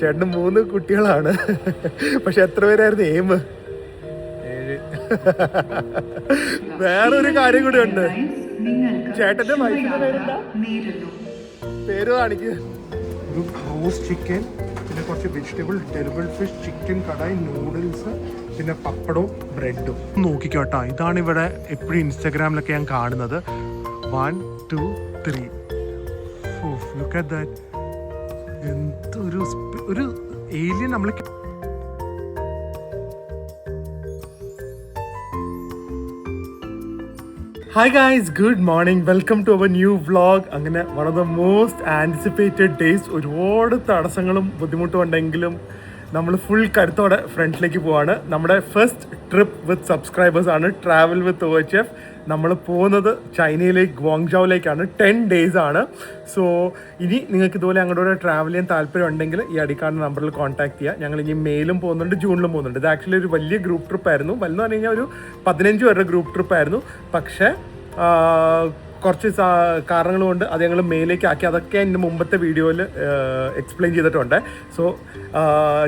ചേട്ടന് 3 കുട്ടികളാണ്. പക്ഷെ എത്ര പേരായിരുന്നു എയിം? 7. വേറൊരു കാര്യം കൂടി ഉണ്ട്. ചേട്ടന്റെ വൈഫിന്റെ പേരെന്താ? പേര് കാണിക്ക്. ഒരു റോസ്റ്റ് ചിക്കൻ, പിന്നെ കുറച്ച് vegetable, terrible fish, chicken kadai, noodles, പിന്നെ പപ്പടവും ബ്രെഡും. നോക്കിക്കോട്ടോ, ഇതാണ് ഇവിടെ എപ്പോഴും ഇൻസ്റ്റാഗ്രാമിലൊക്കെ ഞാൻ കാണുന്നത്. 1 2 3. Look at that. എന്തൊരു ഏലിയൻ നമ്മൾ. Hi guys, good morning, welcome to our new vlog. അങ്ങനെ one of the most anticipated days. ഒരുപാട് തടസ്സങ്ങളും ബുദ്ധിമുട്ടും ഉണ്ടെങ്കിലും നമ്മൾ ഫുൾ കരുത്തോടെ ഫ്രണ്ടിലേക്ക് പോവാണ്. നമ്മുടെ ഫസ്റ്റ് ട്രിപ്പ് വിത്ത് സബ്സ്ക്രൈബേഴ്സ് ആണ്, ട്രാവൽ വിത്ത് OHF. നമ്മൾ പോകുന്നത് ചൈനയിലേക്ക്, ഗ്വാങ്ജോയിലേക്കാണ്. 10 days ആണ്. സോ ഇനി നിങ്ങൾക്ക് ഇതുപോലെ അങ്ങോട്ട് ട്രാവൽ ചെയ്യാൻ താല്പര്യം ഉണ്ടെങ്കിൽ ഈ അടിക്കാണ് നമ്പറിൽ കോൺടാക്ട് ചെയ്യുക. ഞങ്ങൾ ഇനി മെയിലും പോകുന്നുണ്ട്, ജൂണിലും പോകുന്നുണ്ട്. ഇത് ആക്ച്വലി ഒരു വലിയ ഗ്രൂപ്പ് ട്രിപ്പായിരുന്നു. വലുതെന്ന് പറഞ്ഞു കഴിഞ്ഞാൽ ഒരു 15 പേരുടെ ഗ്രൂപ്പ് ട്രിപ്പായിരുന്നു. പക്ഷേ കുറച്ച് കാരണങ്ങൾ കൊണ്ട് അത് ഞങ്ങൾ മെയിലേക്ക് ആക്കി. അതൊക്കെ എൻ്റെ മുമ്പത്തെ വീഡിയോയിൽ എക്സ്പ്ലെയിൻ ചെയ്തിട്ടുണ്ട്. സോ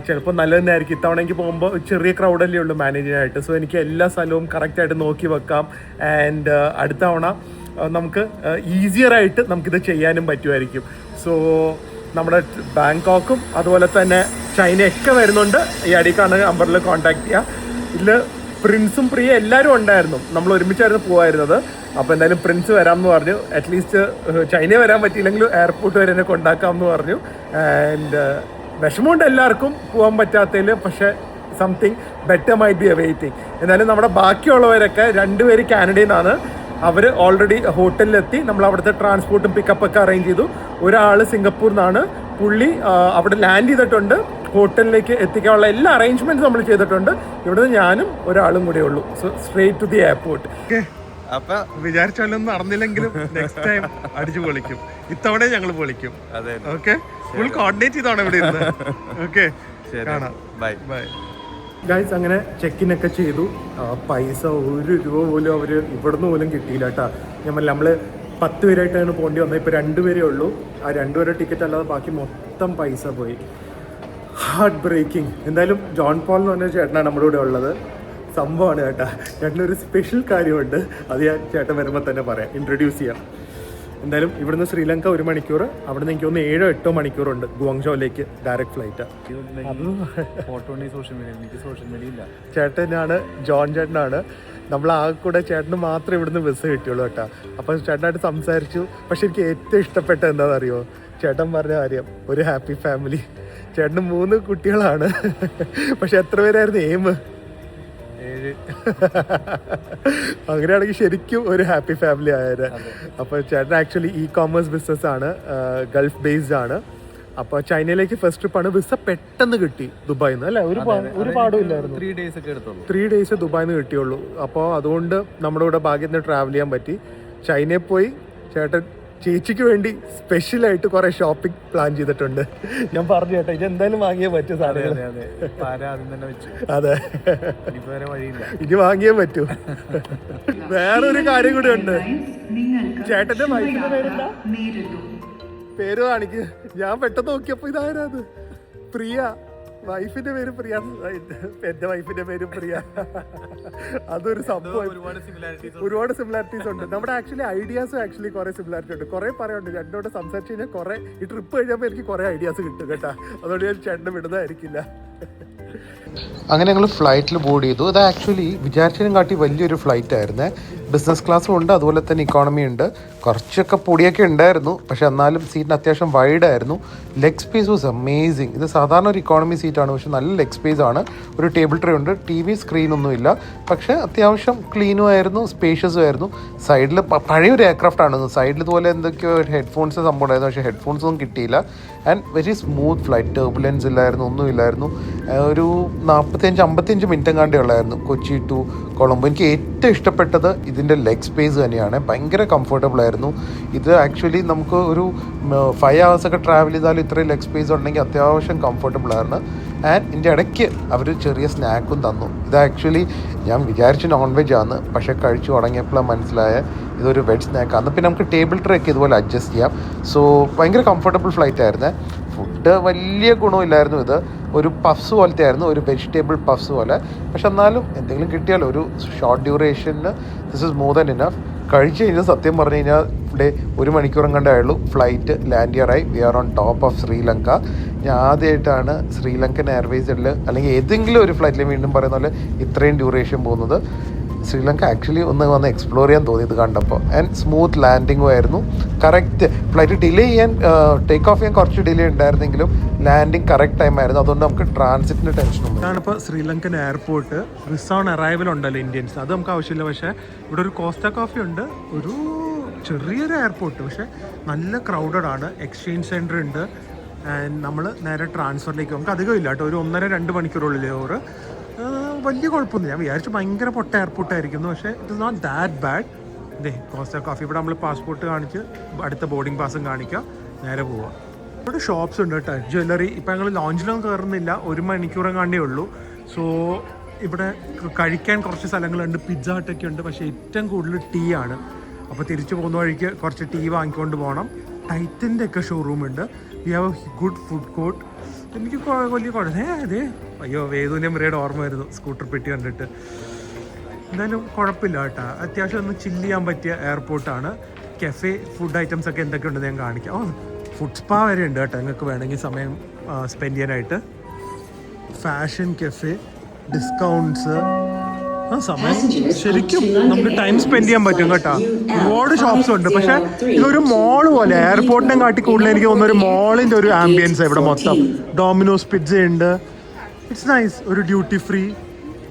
ചിലപ്പോൾ നല്ലത് തന്നെയായിരിക്കും. ഇത്തവണ എനിക്ക് പോകുമ്പോൾ ചെറിയ ക്രൗഡല്ലേ ഉള്ളൂ മാനേജ് ചെയ്യാനായിട്ട്. സോ എനിക്ക് എല്ലാ സ്ഥലവും കറക്റ്റായിട്ട് നോക്കി വെക്കാം. ആൻഡ് അടുത്ത തവണ നമുക്ക് ഈസിയറായിട്ട് നമുക്കിത് ചെയ്യാനും പറ്റുമായിരിക്കും. സോ നമ്മുടെ ബാങ്കോക്കും അതുപോലെ തന്നെ ചൈനയൊക്കെ വരുന്നുണ്ട്. ഈ അടിക്കാണ് നമ്പറിൽ കോൺടാക്ട് ചെയ്യുക. ഇതിൽ പ്രിൻസും പ്രിയ എല്ലാവരും ഉണ്ടായിരുന്നു. നമ്മൾ ഒരുമിച്ചായിരുന്നു പോകായിരുന്നത്. അപ്പോൾ എന്തായാലും പ്രിൻസ് വരാമെന്ന് പറഞ്ഞു. അറ്റ്ലീസ്റ്റ് ചൈന വരാൻ പറ്റിയില്ലെങ്കിലും എയർപോർട്ട് വരെ എന്നെ കൊണ്ടാക്കാമെന്ന് പറഞ്ഞു. ആൻഡ് വിഷമമുണ്ട് എല്ലാവർക്കും പോകാൻ പറ്റാത്തതിൽ. പക്ഷേ സംതിങ് ബെറ്റർ മൈറ്റ് ബി അവൈറ്റിങ്. എന്നാലും നമ്മുടെ ബാക്കിയുള്ളവരൊക്കെ 2 പേര് കാനഡയിൽ നിന്നാണ്. അവർ ഓൾറെഡി ഹോട്ടലിലെത്തി. നമ്മൾ അവിടുത്തെ ട്രാൻസ്പോർട്ടും പിക്കപ്പൊക്കെ അറേഞ്ച് ചെയ്തു. ഒരാൾ സിംഗപ്പൂരിൽ നിന്നാണ്. പുള്ളി അവിടെ ലാൻഡ് ചെയ്തിട്ടുണ്ട്. ഹോട്ടലിലേക്ക് എത്തിക്കാനുള്ള എല്ലാ അറേഞ്ച്മെൻറ്റ്സ് നമ്മൾ ചെയ്തിട്ടുണ്ട്. ഇവിടുന്ന് ഞാനും ഒരാളും കൂടെ ഉള്ളൂ. So straight to the airport. അപ്പൊ വിചാരിച്ചാലൊന്നും നടന്നില്ലെങ്കിലും നെക്സ്റ്റ് ടൈം അടിച്ചു പൊളിക്കും. ഇത്തവണ ഞങ്ങൾ പൊളിക്കും. ഓക്കെ, ഫുൾ കോർഡിനേറ്റ് ചെയ്താണ് ഇവിടെ ഇരുന്ന്. ഓക്കെ, കാണാം. Bye bye guys. അങ്ങനെ ചെക്കിനൊക്കെ ചെയ്തു. പൈസ 1 രൂപ പോലും അവർ ഇവിടുന്ന് പോലും കിട്ടിയില്ല കേട്ടോ. നമ്മൾ 10 പേരായിട്ടാണ് പോകേണ്ടി വന്നത്. ഇപ്പോൾ 2 പേരേ ഉള്ളൂ. ആ 2 പേരുടെ ടിക്കറ്റ് അല്ലാതെ ബാക്കി മൊത്തം പൈസ പോയി. Heart breaking. എന്തായാലും ജോൺ പോൾ എന്ന് പറഞ്ഞ ചേട്ടനാണ് നമ്മുടെ കൂടെ ഉള്ളത്. സംഭവമാണ് ചേട്ടാ. ചേട്ടനൊരു സ്പെഷ്യൽ കാര്യമുണ്ട്. അത് ഞാൻ ചേട്ടൻ വരുമ്പോൾ തന്നെ പറയാം, ഇൻട്രൊഡ്യൂസ് ചെയ്യാം. എന്തായാലും ഇവിടുന്ന് ശ്രീലങ്ക 1 മണിക്കൂർ, അവിടെ നിന്ന് എനിക്ക് തോന്നുന്നു 7-8 മണിക്കൂറുണ്ട് ഗ്വാങ്ജോയിലേക്ക് ഡയറക്റ്റ് ഫ്ലൈറ്റ്. സോഷ്യൽ മീഡിയ ഇല്ല. ചേട്ടനാണ്, ജോൺ ചേട്ടനാണ്. നമ്മൾ ആ കൂടെ ചേട്ടന് മാത്രമേ ഇവിടുന്ന് ബസ് കിട്ടിയുള്ളൂ കേട്ടോ. അപ്പോൾ ചേട്ടനായിട്ട് സംസാരിച്ചു. പക്ഷെ എനിക്ക് ഏറ്റവും ഇഷ്ടപ്പെട്ട എന്താണെന്ന് അറിയുമോ? ചേട്ടൻ പറഞ്ഞ കാര്യം, ഒരു ഹാപ്പി ഫാമിലി. ചേട്ടന് 3 കുട്ടികളാണ്. പക്ഷെ എത്ര പേരായിരുന്നു എയിം? 7. അങ്ങനെയാണെങ്കിൽ ശരിക്കും ഒരു ഹാപ്പി ഫാമിലി ആയത്. അപ്പോൾ ചേട്ടൻ ആക്ച്വലി ഇ-കോമേഴ്സ് ബിസിനസ്സാണ്, ഗൾഫ് ബേസ്ഡ് ആണ്. അപ്പോൾ ചൈനയിലേക്ക് ഫസ്റ്റ് ട്രിപ്പാണ്. വിസ പെട്ടെന്ന് കിട്ടി ദുബായിൽ നിന്ന്, അല്ലേ? ഒരു പാടും ഇല്ലായിരുന്നു. 3 days ദുബായിൽ നിന്ന് കിട്ടിയുള്ളൂ. അപ്പോൾ അതുകൊണ്ട് നമ്മുടെ കൂടെ ഭാഗ്യത്തിന് ട്രാവൽ ചെയ്യാൻ പറ്റി. ചൈനയിൽ പോയി ചേട്ടൻ ചേച്ചിക്ക് വേണ്ടി സ്പെഷ്യലായിട്ട് കുറെ ഷോപ്പിംഗ് പ്ലാൻ ചെയ്തിട്ടുണ്ട്. ഞാൻ പറഞ്ഞു ചേട്ടാ, ഇത് എന്തായാലും വാങ്ങിയേ പറ്റൂ സാധനങ്ങൾ. അതെ, ഇനി വാങ്ങിയേ പറ്റൂ. വേറൊരു കാര്യം കൂടി ഉണ്ട്. ചേട്ടന്റെ വൈഫിന്റെ പേരെന്താ? പേര് കാണിക്ക്. ഞാൻ പെട്ടെന്ന് നോക്കിയപ്പോ ഇതായത് പ്രിയ. വൈഫിന്റെ പേര് പ്രിയ, എന്റെ വൈഫിന്റെ പേര് പ്രിയ. അതൊരു സംഭവം. ഒരുപാട് സിമിലാരിറ്റീസ് ഉണ്ട്. നമ്മുടെ ഐഡിയാസും കുറെ സിമിലാരിറ്റി ഉണ്ട്. കുറെ പറയാനുണ്ട്. ചേട്ടനോട് സംസാരിച്ച് കഴിഞ്ഞാൽ കുറെ ഈ ട്രിപ്പ് കഴിയുമ്പോൾ എനിക്ക് കുറെ ഐഡിയാസ് കിട്ടും കേട്ടാ. അതുകൊണ്ട് ഞാൻ ചേട്ടനെ വിടുന്നതായിരിക്കില്ല. അങ്ങനെ ഞങ്ങൾ ഫ്ലൈറ്റിൽ ബോർഡ് ചെയ്തു. അത് ആക്ച്വലി വിചാരിച്ചതിനും കാട്ടി വലിയൊരു ഫ്ലൈറ്റ് ആയിരുന്നേ. ബിസിനസ് ക്ലാസ്സും ഉണ്ട്, അതുപോലെ തന്നെ ഇക്കോണമി ഉണ്ട്. കുറച്ചൊക്കെ പൊടിയൊക്കെ ഉണ്ടായിരുന്നു. പക്ഷെ എന്നാലും സീറ്റിന് അത്യാവശ്യം വൈഡായിരുന്നു. Leg space was amazing. ഇത് സാധാരണ ഒരു ഇക്കോണമി സീറ്റാണ്, പക്ഷെ നല്ല ലെഗ് സ്പേസ് ആണ്. ഒരു ടേബിൾ ട്രേ ഉണ്ട്, TV സ്ക്രീനൊന്നുമില്ല. പക്ഷേ അത്യാവശ്യം ക്ലീനും ആയിരുന്നു, സ്പേഷ്യസും ആയിരുന്നു. സൈഡിൽ പഴയൊരു എയർക്രാഫ്റ്റ് ആണ്. സൈഡിൽ ഇതുപോലെ എന്തൊക്കെയോ ഹെഡ്ഫോൺസ് സംഭവം ഉണ്ടായിരുന്നു, പക്ഷേ ഹെഡ്ഫോൺസ് ഒന്നും കിട്ടിയില്ല. And very smooth flight, turbulence ഇല്ലായിരുന്നു, ഒന്നുമില്ലായിരുന്നു. ഒരു 45-55 മിനിറ്റ് എങ്ങാണ്ടേ ഉള്ളായിരുന്നു കൊച്ചി ടു കൊളംബോ. എനിക്ക് ഏറ്റവും ഇഷ്ടപ്പെട്ടത് ഇതിൻ്റെ ലെഗ് സ്പേസ് തന്നെയാണ്. ഭയങ്കര കംഫർട്ടബിൾ ആയിരുന്നു. ഇത് ആക്ച്വലി നമുക്ക് ഒരു 5 hours ഒക്കെ ട്രാവൽ ചെയ്താലും ഇത്രയും ലെഗ് സ്പേസ് ഉണ്ടെങ്കിൽ അത്യാവശ്യം കംഫർട്ടബിൾ ആയിരുന്നു. ആൻഡ് ഇതിൻ്റെ ഇടയ്ക്ക് അവർ ചെറിയ സ്നാക്കും തന്നു. ഇത് ആക്ച്വലി ഞാൻ വിചാരിച്ച് നോൺ വെജ് ആണ്, പക്ഷേ കഴിച്ചു തുടങ്ങിയപ്പോഴാണ് മനസ്സിലായ ഇതൊരു വെജ് സ്നാക്കാണ്. പിന്നെ നമുക്ക് ടേബിൾ ട്രേ ഒക്കെ ഇതുപോലെ അഡ്ജസ്റ്റ് ചെയ്യാം. സോ ഭയങ്കര കംഫർട്ടബിൾ ഫ്ലൈറ്റ് ആയിരുന്നേ. ഫുഡ് വലിയ ഗുണമില്ലായിരുന്നു. ഇത് ഒരു പഫ്സ് പോലത്തെ ആയിരുന്നു, ഒരു വെജിറ്റബിൾ പഫ്സ് പോലെ. പക്ഷെ എന്നാലും എന്തെങ്കിലും കിട്ടിയാലോ, ഒരു short duration this is more than enough. കഴിച്ച് കഴിഞ്ഞാൽ സത്യം പറഞ്ഞു കഴിഞ്ഞാൽ ഇവിടെ 1 മണിക്കൂറും കണ്ടേ ആയുള്ളൂ ഫ്ലൈറ്റ് ലാൻഡ് ചെയ്യാറായി. We are on top of Sri Lanka. ഞാൻ ആദ്യമായിട്ടാണ് ശ്രീലങ്കൻ എയർവേസിൽ അല്ലെങ്കിൽ ഏതെങ്കിലും ഒരു ഫ്ലൈറ്റിൽ വീണ്ടും പറയുന്ന പോലെ ഇത്രയും ഡ്യൂറേഷൻ പോകുന്നത്. ശ്രീലങ്ക ആക്ച്വലി ഒന്ന് വന്ന് എക്സ്പ്ലോർ ചെയ്യാൻ തോന്നി ഇത് കണ്ടപ്പോൾ. ആൻഡ് സ്മൂത്ത് ലാൻഡിങ്ങും ആയിരുന്നു. കറക്റ്റ് ഫ്ലൈറ്റ് ഡിലേ ചെയ്യാൻ, ടേക്ക് ഓഫ് ചെയ്യാൻ കുറച്ച് ഡിലേ ഉണ്ടായിരുന്നെങ്കിലും ലാൻഡിങ് കറക്റ്റ് ടൈം ആയിരുന്നു. അതുകൊണ്ട് നമുക്ക് ട്രാൻസിറ്റിൻ്റെ ടെൻഷനൊന്നും. ഇതാണിപ്പോൾ ശ്രീലങ്കൻ എയർപോർട്ട്. റിസോൺ അറൈവൽ ഉണ്ടല്ലോ ഇന്ത്യൻസ്, അത് നമുക്ക് ആവശ്യമില്ല. പക്ഷേ ഇവിടെ ഒരു കോസ്റ്റ കോഫി ഉണ്ട്, ഒരു ചെറിയൊരു എയർപോർട്ട്, പക്ഷേ നല്ല ക്രൗഡഡ് ആണ്. എക്സ്ചേഞ്ച് സെൻറ്റർ ഉണ്ട്. ആൻഡ് നമ്മൾ നേരെ ട്രാൻസ്ഫറിലേക്ക് നമുക്ക് അധികം ഇല്ല കേട്ടോ, ഒരു 1.5-2 മണിക്കൂറുള്ളിൽ ഓറ്. വലിയ കുഴപ്പമൊന്നുമില്ല. ഞാൻ വിചാരിച്ചു ഭയങ്കര പൊട്ട എയർപോർട്ടായിരിക്കുന്നു, പക്ഷേ it is not that bad. ഇതേ കോസ്റ്റ കോഫി. ഇവിടെ നമ്മൾ പാസ്പോർട്ട് കാണിച്ച് അടുത്ത ബോർഡിംഗ് പാസും കാണിക്കുക, നേരെ പോവുക. ഇവിടെ ഷോപ്സ് ഉണ്ട് കേട്ടോ, ജ്വല്ലറി. ഇപ്പം ഞങ്ങൾ ലോഞ്ചിലൊന്നും കയറുന്നില്ല, 1 മണിക്കൂറും കണ്ടേ ഉള്ളൂ. സോ ഇവിടെ കഴിക്കാൻ കുറച്ച് സ്ഥലങ്ങളുണ്ട്, പിസ്സ ഹട്ടൊക്കെ ഉണ്ട്. പക്ഷേ ഏറ്റവും കൂടുതൽ ടീ ആണ്. അപ്പോൾ തിരിച്ചു പോകുന്ന വഴിക്ക് കുറച്ച് ടീ വാങ്ങിക്കൊണ്ട് പോകണം. ടൈറ്റൻ്റെ ഒക്കെ ഷോറൂം ഉണ്ട്. We have A good food court. എനിക്ക് വലിയ കുഴപ്പം അതെ. അയ്യോ, വേദുവിൻ്റെ മുറിയുടെ ഓർമ്മ വരുന്നു സ്കൂട്ടർ പെട്ടി കണ്ടിട്ട്. എന്തായാലും കുഴപ്പമില്ല കേട്ടോ, അത്യാവശ്യം ഒന്ന് ചില്ല് ചെയ്യാൻ പറ്റിയ എയർപോർട്ടാണ്. കഫേ ഫുഡ് ഐറ്റംസ് ഒക്കെ എന്തൊക്കെയുണ്ടെന്ന് ഞാൻ കാണിക്കാം. ഫുഡ് സ്പാ വരെ ഉണ്ട് കേട്ടോ, നിങ്ങൾക്ക് വേണമെങ്കിൽ സമയം സ്പെൻഡ് ചെയ്യാനായിട്ട്. ഫാഷൻ കഫേ, ഡിസ്കൗണ്ട്സ്, സമയം ശരിക്കും നമുക്ക് ടൈം സ്പെൻഡ് ചെയ്യാൻ പറ്റും കേട്ടോ. ഒരുപാട് ഷോപ്സ് ഉണ്ട്. പക്ഷേ ഇതൊരു മോൾ പോലെ, എയർപോർട്ടിനെ കാട്ടി കൂടുതൽ എനിക്ക് തോന്നുന്നു ഒരു മോളിൻ്റെ ഒരു ആംബിയൻസ് ഇവിടെ മൊത്തം. ഡോമിനോസ് പിസ്സ ഉണ്ട്, ഇറ്റ്സ് നൈസ്. ഒരു ഡ്യൂട്ടി ഫ്രീ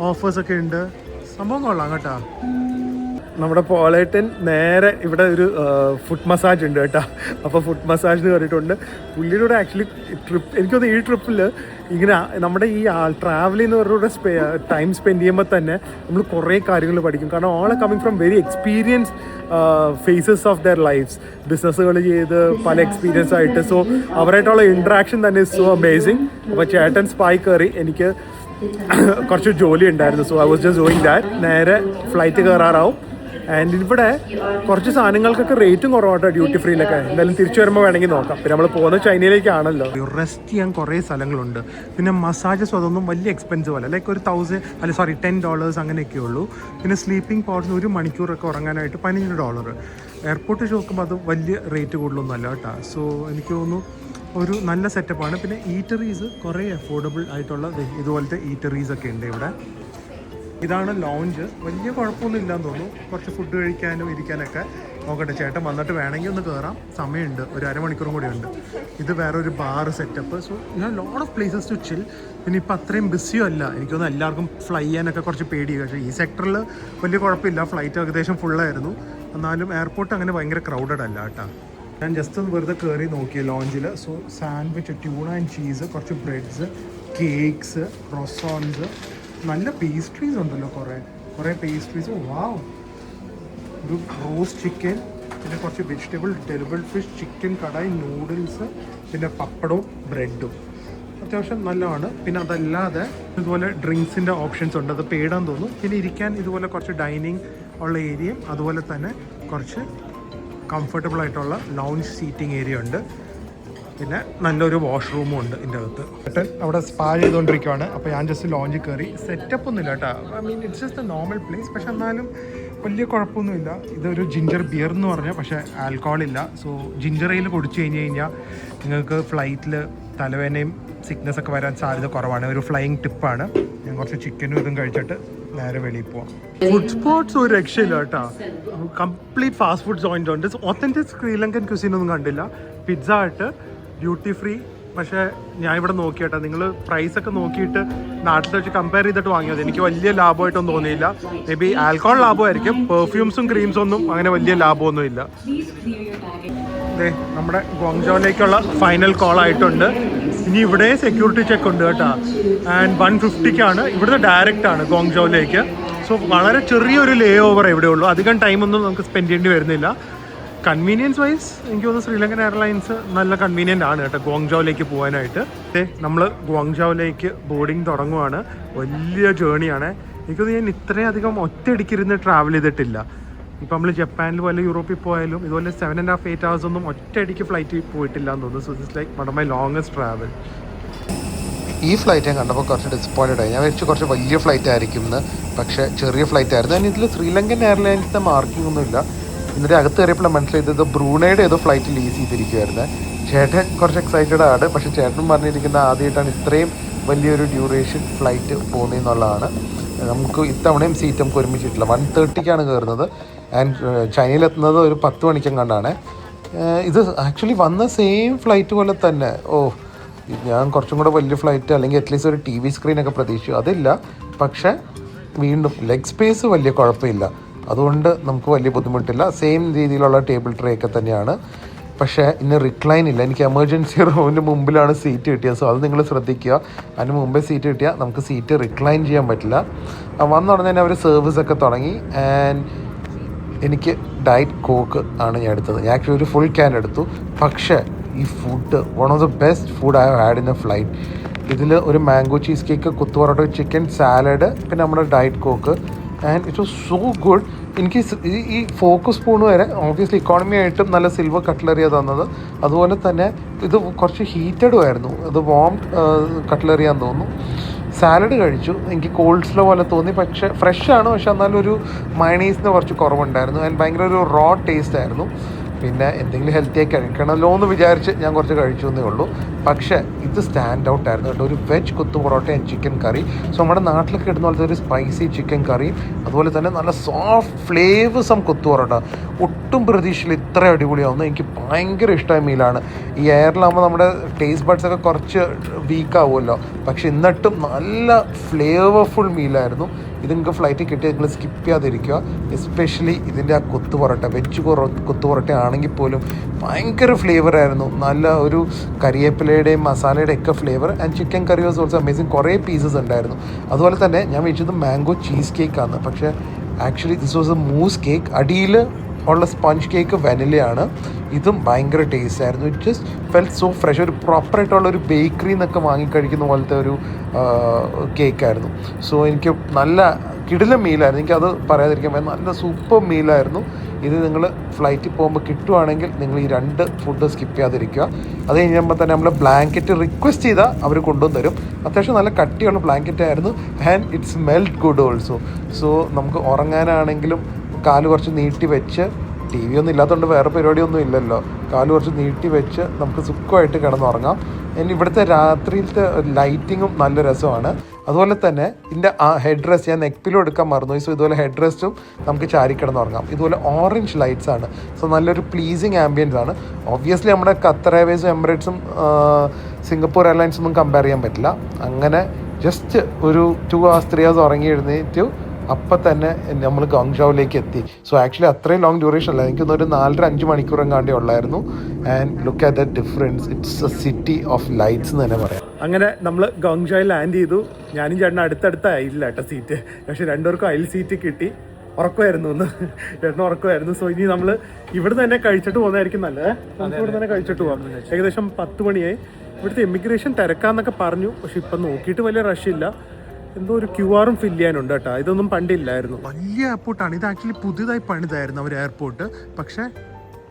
ഓഫേഴ്സ് ഒക്കെ ഉണ്ട്. സംഭവം കൊള്ളാം കേട്ടോ. നമ്മുടെ പോളേട്ടൻ നേരെ ഇവിടെ ഒരു ഫുഡ് മസാജ് ഉണ്ട് കേട്ടോ. അപ്പോൾ ഫുഡ് മസാജിന് കയറിയിട്ടുണ്ട്. പുള്ളിയുടെ ആക്ച്വലി ട്രിപ്പ് എനിക്കൊന്ന് ഈ ട്രിപ്പിൽ ഇങ്ങനെ നമ്മുടെ ഈ ട്രാവൽ ചെയ്യുന്നവരുടെ ടൈം സ്പെൻഡ് ചെയ്യുമ്പോൾ തന്നെ നമ്മൾ കുറേ കാര്യങ്ങൾ പഠിക്കും. കാരണം all are coming from very experience faces of their lifes. ബിസിനസ്സുകൾ ചെയ്ത് പല എക്സ്പീരിയൻസ് ആയിട്ട്. സോ അവരായിട്ടുള്ള ഇൻട്രാക്ഷൻ തന്നെ സോ അമേസിങ്. അപ്പോൾ ചേട്ടൻ സ്പായി കയറി, എനിക്ക് കുറച്ച് ജോലി ഉണ്ടായിരുന്നു. So I was just doing that. നേരെ ഫ്ലൈറ്റ് കയറാറാവും. ആൻഡ് ഇവിടെ കുറച്ച് സാധനങ്ങൾക്കൊക്കെ റേറ്റും കുറവാട്ടോ ഡ്യൂട്ടി ഫ്രീയിലൊക്കെ. എന്തായാലും തിരിച്ചു വരുമ്പോൾ വേണമെങ്കിൽ നോക്കാം. പിന്നെ നമ്മൾ പോകുന്നത് ചൈനയിലേക്കാണല്ലോ. റെസ്റ്റ് ചെയ്യാൻ കുറേ സ്ഥലങ്ങളുണ്ട്. പിന്നെ മസാജസ് അതൊന്നും വലിയ എക്സ്പെൻസീവ് അല്ല. ലൈക്ക് ഒരു $10 അങ്ങനെയൊക്കെ ഉള്ളൂ. പിന്നെ സ്ലീപ്പിംഗ് പോഡ്സിന് 1 മണിക്കൂറൊക്കെ ഉറങ്ങാനായിട്ട് $15. എയർപോർട്ടിൽ നോക്കുമ്പോൾ അത് വലിയ റേറ്റ് കൂടുതലൊന്നും അല്ല കേട്ടോ. സോ എനിക്ക് തോന്നുന്നു ഒരു നല്ല സെറ്റപ്പാണ്. പിന്നെ ഈറ്ററീസ് കുറേ അഫോർഡബിൾ ആയിട്ടുള്ള ഇതുപോലത്തെ ഈറ്ററീസ് ഒക്കെ ഉണ്ട് ഇവിടെ. ഇതാണ് ലോഞ്ച്. വലിയ കുഴപ്പമൊന്നും ഇല്ലയെന്ന് തോന്നുന്നു. കുറച്ച് ഫുഡ് കഴിക്കാനും ഇരിക്കാനൊക്കെ നോക്കട്ടെ. ചേട്ടൻ വന്നിട്ട് വേണമെങ്കിൽ ഒന്ന് കയറാം. സമയമുണ്ട്, ഒരു അരമണിക്കൂറും കൂടി ഉണ്ട്. ഇത് വേറൊരു ബാർ സെറ്റപ്പ്. സോ ഞാൻ ലോട്ട് ഓഫ് പ്ലേസസ് ടു ചിൽ. പിന്നെ ഇപ്പം അത്രയും ബിസിയും അല്ല. എനിക്കൊന്ന് എല്ലാവർക്കും ഫ്ലൈ ചെയ്യാനൊക്കെ കുറച്ച് പേടിയാണ്. പക്ഷേ ഈ സെക്ടറിൽ വലിയ കുഴപ്പമില്ല. ഫ്ലൈറ്റ് ഏകദേശം ഫുള്ളായിരുന്നു. എന്നാലും എയർപോർട്ട് അങ്ങനെ ഭയങ്കര ക്രൗഡഡ് അല്ല കേട്ടോ. ഞാൻ ജസ്റ്റ് ഒന്ന് വെറുതെ കയറി നോക്കിയ ലോഞ്ചിൽ. So sandwich, tuna and cheese, കുറച്ച് ബ്രെഡ്സ്, കേക്ക്സ്, ക്രോസോൺസ്, നല്ല പേസ്ട്രീസ് ഉണ്ടല്ലോ, കുറേ പേസ്ട്രീസ്. വാവ്, ഒരു റോസ്റ്റ് ചിക്കൻ, പിന്നെ കുറച്ച് വെജിറ്റബിൾ, ഡെലിബിൾ ഫിഷ്, ചിക്കൻ കടായി, നൂഡിൽസ്, പിന്നെ പപ്പടവും ബ്രെഡും. അത്യാവശ്യം നല്ലതാണ്. പിന്നെ അതല്ലാതെ ഇതുപോലെ ഡ്രിങ്ക്സിൻ്റെ ഓപ്ഷൻസ് ഉണ്ട്. അത് പേടാൻ തോന്നും. പിന്നെ ഇരിക്കാൻ ഇതുപോലെ കുറച്ച് ഡൈനിങ് ഉള്ള ഏരിയയും അതുപോലെ തന്നെ കുറച്ച് കംഫർട്ടബിൾ ആയിട്ടുള്ള ലൗഞ്ച് സീറ്റിംഗ് ഏരിയ ഉണ്ട്. പിന്നെ നല്ലൊരു വാഷ്റൂമും ഉണ്ട് ഇതിൻ്റെ അകത്ത്. അവിടെ സ്പാ ചെയ്തുകൊണ്ടിരിക്കുകയാണ്. അപ്പോൾ ഞാൻ ജസ്റ്റ് ലോഞ്ചിൽ കയറി. സെറ്റപ്പ് ഒന്നുമില്ല കേട്ടോ. I mean it's just A normal place. പക്ഷെ എന്നാലും വലിയ കുഴപ്പമൊന്നുമില്ല. ഇതൊരു ജിഞ്ചർ ബിയർ എന്ന് പറഞ്ഞാൽ, പക്ഷേ ആൽക്കഹോൾ ഇല്ല. സോ ജിഞ്ചർ എയിൽ കുടിച്ചു കഴിഞ്ഞാൽ നിങ്ങൾക്ക് ഫ്ലൈറ്റിൽ തലവേദനയും സിക്നസ് ഒക്കെ വരാൻ സാധ്യത കുറവാണ്. ഒരു ഫ്ലൈയിങ് ടിപ്പാണ്. ഞാൻ കുറച്ച് ചിക്കനും ഇതും കഴിച്ചിട്ട് നേരെ വെളിയിൽ പോവാം. ഫുഡ് സ്പോട്ട്സ് ഒരു രക്ഷയില്ല കേട്ടോ. കംപ്ലീറ്റ് ഫാസ്റ്റ് ഫുഡ് ജോയിൻ്റ് ഉണ്ട്. ഒത്തൻറ്റിക് ശ്രീലങ്കൻ ക്യൂസിനൊന്നും കണ്ടില്ല. പിസ്സ ആയിട്ട് ഡ്യൂട്ടി ഫ്രീ. പക്ഷേ ഞാൻ ഇവിടെ നോക്കിയേട്ടാ, നിങ്ങൾ പ്രൈസൊക്കെ നോക്കിയിട്ട് നാട്ടിൽ വെച്ച് കമ്പയർ ചെയ്തിട്ട് വാങ്ങിയത്. എനിക്ക് വലിയ ലാഭമായിട്ടൊന്നും തോന്നിയില്ല. മേ ബി ആൽക്കഹോൾ ലാഭമായിരിക്കും. പെർഫ്യൂംസും ക്രീംസും ഒന്നും അങ്ങനെ വലിയ ലാഭമൊന്നും ഇല്ല. അതെ, നമ്മുടെ ഗോങ്ജോയിലേക്കുള്ള ഫൈനൽ കോൾ ആയിട്ടുണ്ട്. ഇനി ഇവിടെ സെക്യൂരിറ്റി ചെക്ക് ഉണ്ട് കേട്ടോ. ആൻഡ് 150 ഇവിടുന്ന് ഡയറക്റ്റ് ആണ് ഗോങ്ജോയിലേക്ക്. സോ വളരെ ചെറിയൊരു ലേ ഓവർ ഇവിടെ ഉള്ളൂ. അധികം ടൈമൊന്നും നമുക്ക് സ്പെൻഡ് ചെയ്യേണ്ടി വരുന്നില്ല. കൺവീനിയൻസ് വൈസ് എനിക്ക് തോന്നുന്നു ശ്രീലങ്കൻ എയർലൈൻസ് നല്ല കൺവീനിയൻ്റ് ആണ് കേട്ടോ ഗോങ്ജോയിലേക്ക് പോകാനായിട്ട്. നമ്മൾ ഗോങ്ജോയിലേക്ക് ബോർഡിങ് തുടങ്ങുവാണ്. വലിയ ജേണിയാണ്. എനിക്കൊന്ന് ഞാൻ ഇത്രയധികം ഒറ്റയടിക്കിരുന്ന് ട്രാവൽ ചെയ്തിട്ടില്ല. ഇപ്പം നമ്മൾ ജപ്പാനിൽ പോലെ യൂറോപ്പിൽ പോയാലും ഇതുപോലെ 7.5 8 hours ഒന്നും ഒറ്റയടിക്ക് ഫ്ലൈറ്റ് പോയിട്ടില്ല എന്ന് തോന്നുന്നു. So it's like one of my longest travel. ഈ ഫ്ലൈറ്റ് ഞാൻ കണ്ടപ്പോൾ കുറച്ച് ഡിസപ്പോയിൻറ്റഡ് ആയി. ഞാൻ വെച്ച് കുറച്ച് വലിയ ഫ്ലൈറ്റ് ആയിരിക്കും എന്ന്, പക്ഷേ ചെറിയ ഫ്ലൈറ്റ് ആയിരുന്നു. ഞാൻ ഇതിൽ ശ്രീലങ്കൻ എയർലൈൻസിൻ്റെ മാർക്കിംഗ് ഒന്നുമില്ല. എന്നിട്ട് അകത്ത് കയറിയപ്പോൾ മനസ്സിലായത് ബ്രൂണയുടെ ഏതോ ഫ്ലൈറ്റ് ലീസ് ചെയ്തിരിക്കുമായിരുന്നു. ചേട്ടൻ കുറച്ച് എക്സൈറ്റഡ് ആണ്, പക്ഷേ ചേട്ടൻ പറഞ്ഞിരിക്കുന്ന ആദ്യമായിട്ടാണ് ഇത്രയും വലിയൊരു ഡ്യൂറേഷൻ ഫ്ലൈറ്റ് പോകുന്നതെന്നുള്ളതാണ്. നമുക്ക് ഇത്തവണയും സീറ്റ് നമുക്ക് ഒരുമിച്ചിട്ടില്ല. 1:30 കയറുന്നത് ആൻഡ് ചൈനയിലെത്തുന്നത് ഒരു 10 മണിക്കും കണ്ടാണ്. ഇത് ആക്ച്വലി വന്ന സെയിം ഫ്ലൈറ്റ് പോലെ തന്നെ. ഞാൻ കുറച്ചും കൂടെ വലിയ ഫ്ലൈറ്റ് അല്ലെങ്കിൽ അറ്റ്ലീസ്റ്റ് ഒരു TV സ്ക്രീനൊക്കെ പ്രതീക്ഷിച്ചു. അതില്ല, പക്ഷേ വീണ്ടും ലെഗ് സ്പേസ് വലിയ കുഴപ്പമില്ല, അതുകൊണ്ട് നമുക്ക് വലിയ ബുദ്ധിമുട്ടില്ല. സെയിം രീതിയിലുള്ള ടേബിൾ ട്രേ ഒക്കെ തന്നെയാണ്. പക്ഷേ ഇന്ന് റിക്ലൈൻ ഇല്ല. എനിക്ക് എമർജൻസി റൂമിൻ്റെ മുമ്പിലാണ് സീറ്റ് കിട്ടിയത്. സോ അത് നിങ്ങൾ ശ്രദ്ധിക്കുക. അതിന് മുമ്പേ സീറ്റ് കിട്ടിയാൽ നമുക്ക് സീറ്റ് റിക്ലൈൻ ചെയ്യാൻ പറ്റില്ല. വന്ന ഉടനെ തന്നെ അവർ സർവീസൊക്കെ തുടങ്ങി. ആൻഡ് എനിക്ക് ഡയറ്റ് കോക്ക് ആണ് ഞാൻ എടുത്തത്. ഞാൻ ആക്ച്വലി ഒരു ഫുൾ ക്യാൻ എടുത്തു. പക്ഷേ ഈ food one of the best food I have had in a flight. ഇതിൽ ഒരു mango cheesecake, kothu parotta, chicken salad, പിന്നെ നമ്മുടെ diet coke. And it was so good. എനിക്ക് ഈ ഫോക്ക് സ്പൂൺ വരെ ഓബിയസ്ലി ഇക്കോണമി ആയിട്ടും നല്ല സിൽവർ കട്ട്ലറിയാണ് തന്നത്. അതുപോലെ തന്നെ ഇത് കുറച്ച് ഹീറ്റഡും ആയിരുന്നു. ഇത് വാം കട്ട്ലറിയാന്ന് തോന്നുന്നു. സാലഡ് കഴിച്ചു. എനിക്ക് കോൾഡ് സ്ലോ പോലെ തോന്നി, പക്ഷേ ഫ്രഷാണ്. പക്ഷെ എന്നാലും ഒരു മയണീസിന് കുറച്ച് കുറവുണ്ടായിരുന്നു. ആൻഡ് ഭയങ്കര ഒരു റോ ടേസ്റ്റ് ആയിരുന്നു. പിന്നെ എന്തെങ്കിലും ഹെൽത്തി ആയി കഴിക്കണമല്ലോ എന്ന് വിചാരിച്ച് ഞാൻ കുറച്ച് കഴിച്ചു എന്നേ ഉള്ളൂ. പക്ഷേ ഇത് സ്റ്റാൻഡ് ഔട്ട് ആയിരുന്നു കേട്ടോ. ഒരു വെജ് കുത്തു parotta and chicken curry. So നമ്മുടെ നാട്ടിലൊക്കെ ഇടുന്ന പോലത്തെ ഒരു സ്പൈസി ചിക്കൻ കറി, അതുപോലെ തന്നെ നല്ല സോഫ്റ്റ് ഫ്ലേവേഴ്സും കുത്തു പൊറോട്ട. ഒട്ടും പ്രതീക്ഷയിൽ ഇത്ര അടിപൊളിയാവുന്നു. എനിക്ക് ഭയങ്കര ഇഷ്ടമായ മീലാണ്. ഈ എയറിലാകുമ്പോൾ നമ്മുടെ ടേസ്റ്റ് ബഡ്സൊക്കെ കുറച്ച് വീക്കാവുമല്ലോ, പക്ഷെ എന്നിട്ടും നല്ല ഫ്ലേവർഫുൾ മീലായിരുന്നു. ഇത് നിങ്ങൾക്ക് ഫ്ലൈറ്റിൽ കിട്ടിയാൽ നിങ്ങൾ സ്കിപ്പ് ചെയ്യാതിരിക്കുക. എസ്പെഷ്യലി ഇതിൻ്റെ ആ കുത്തു പൊറോട്ട, വെജ് കുത്തു പൊറോട്ട ആണെങ്കിൽ പോലും ഭയങ്കര ഫ്ലേവറായിരുന്നു. നല്ല ഒരു കരിവേപ്പിലയുടെയും മസാലയുടെ ഒക്കെ flavour. And chicken curry was also amazing. കുറേ പീസസ് ഉണ്ടായിരുന്നു. അതുപോലെ തന്നെ ഞാൻ വെച്ചത് മാംഗോ ചീസ് കേക്കാണ്, പക്ഷേ actually this was a mousse cake. അടിയിൽ ഉള്ള സ്പഞ്ച് കേക്ക് വെനിലയാണ്. ഇതും ഭയങ്കര ടേസ്റ്റ് ആയിരുന്നു. It just felt so fresh. ഒരു പ്രോപ്പറായിട്ടുള്ള ഒരു ബേക്കറിയിൽ നിന്നൊക്കെ വാങ്ങിക്കഴിക്കുന്ന പോലത്തെ ഒരു കേക്കായിരുന്നു. സോ എനിക്ക് നല്ല കിടിലൻ മീലായിരുന്നു. എനിക്കത് പറയാതിരിക്കാൻ പറ്റും. നല്ല സൂപ്പർ മീലായിരുന്നു. ഇത് നിങ്ങൾ ഫ്ലൈറ്റിൽ പോകുമ്പോൾ കിട്ടുവാണെങ്കിൽ നിങ്ങൾ ഈ 2 ഫുഡ് സ്കിപ്പ് ചെയ്യാതിരിക്കുക. അത് കഴിഞ്ഞപ്പോൾ തന്നെ നമ്മൾ ബ്ലാങ്കറ്റ് റിക്വസ്റ്റ് ചെയ്താൽ അവർ കൊണ്ടുവന്ന് തരും. അത്യാവശ്യം നല്ല കട്ടിയുള്ള ബ്ലാങ്കറ്റ് ആയിരുന്നു. And it smelled good also. So നമുക്ക് ഉറങ്ങാനാണെങ്കിലും കാല് കുറച്ച് നീട്ടി വെച്ച്, TV ഒന്നും ഇല്ലാത്തതുകൊണ്ട് വേറെ പരിപാടിയൊന്നും ഇല്ലല്ലോ, കാല് കുറച്ച് നീട്ടി വെച്ച് നമുക്ക് സുഖമായിട്ട് കിടന്നുറങ്ങാം. ഇനി ഇവിടുത്തെ രാത്രിയിലത്തെ ലൈറ്റിങ്ങും നല്ല രസമാണ്. അതുപോലെ തന്നെ ഇതിൻ്റെ ആ ഹെഡ് റെസ്റ്റ് ഞാൻ നെക്ക് പില്ലോ എടുക്കാൻ മറന്നുപോയി. സോ ഇതുപോലെ ഹെഡ് റെസ്റ്റും നമുക്ക് ചാരി കിടന്നുറങ്ങാം. ഇതുപോലെ ഓറഞ്ച് ലൈറ്റ്സ് ആണ്. സോ നല്ലൊരു പ്ലീസിങ് ആംബിയൻസ് ആണ്. ഒബ്വിയസ്ലി നമ്മുടെ ഖത്തർ എയർവേസും എമിറേറ്റ്സും സിംഗപ്പൂർ എയർലൈൻസും ഒന്നും കമ്പയർ ചെയ്യാൻ പറ്റില്ല. അങ്ങനെ ജസ്റ്റ് ഒരു 2 hours 3 hours ഉറങ്ങി എഴുന്നേറ്റു അപ്പം തന്നെ നമ്മൾ ഗോങ്ഷാവിലേക്ക് എത്തി. സോ ആക്ച്വലി അത്രയും ലോങ് ഡ്യൂറേഷൻ അല്ല, എനിക്കൊന്നൊരു 4.5 മണിക്കൂർ എങ്ങാണ്ടേ ഉള്ളായിരുന്നു. And look at the difference. It's A city of lights എന്ന് തന്നെ പറയാം. അങ്ങനെ നമ്മൾ ഗോങ്ഷായിൽ ലാൻഡ് ചെയ്തു. ഞാനും ചേട്ടനും അടുത്തടുത്തായില്ല കേട്ടോ സീറ്റ്, പക്ഷെ രണ്ടുപേർക്കും അയൽ സീറ്റ് കിട്ടി. ഉറക്കമായിരുന്നു ഒന്ന്, ചേട്ടന് ഉറക്കമായിരുന്നു. സോ ഇനി നമ്മൾ ഇവിടെ തന്നെ കഴിച്ചിട്ട് പോകുന്നതായിരിക്കും നല്ലത്. നമുക്ക് ഇവിടെ തന്നെ കഴിച്ചിട്ട് പോകാം. ഏകദേശം 10 മണിയായി. ഇവിടുത്തെ ഇമിഗ്രേഷൻ തിരക്കാന്നൊക്കെ പറഞ്ഞു, പക്ഷെ ഇപ്പം നോക്കിയിട്ട് വലിയ റഷില്ല. എന്തോ ഒരു QR ഫില്ല് ചെയ്യാനുണ്ട് കേട്ടോ. ഇതൊന്നും പണ്ടില്ലായിരുന്നു. വലിയ എയർപോർട്ടാണ് ഇത്. ആക്ച്വലി പുതിയതായി പണിതായിരുന്നു അവർ എയർപോർട്ട്, പക്ഷേ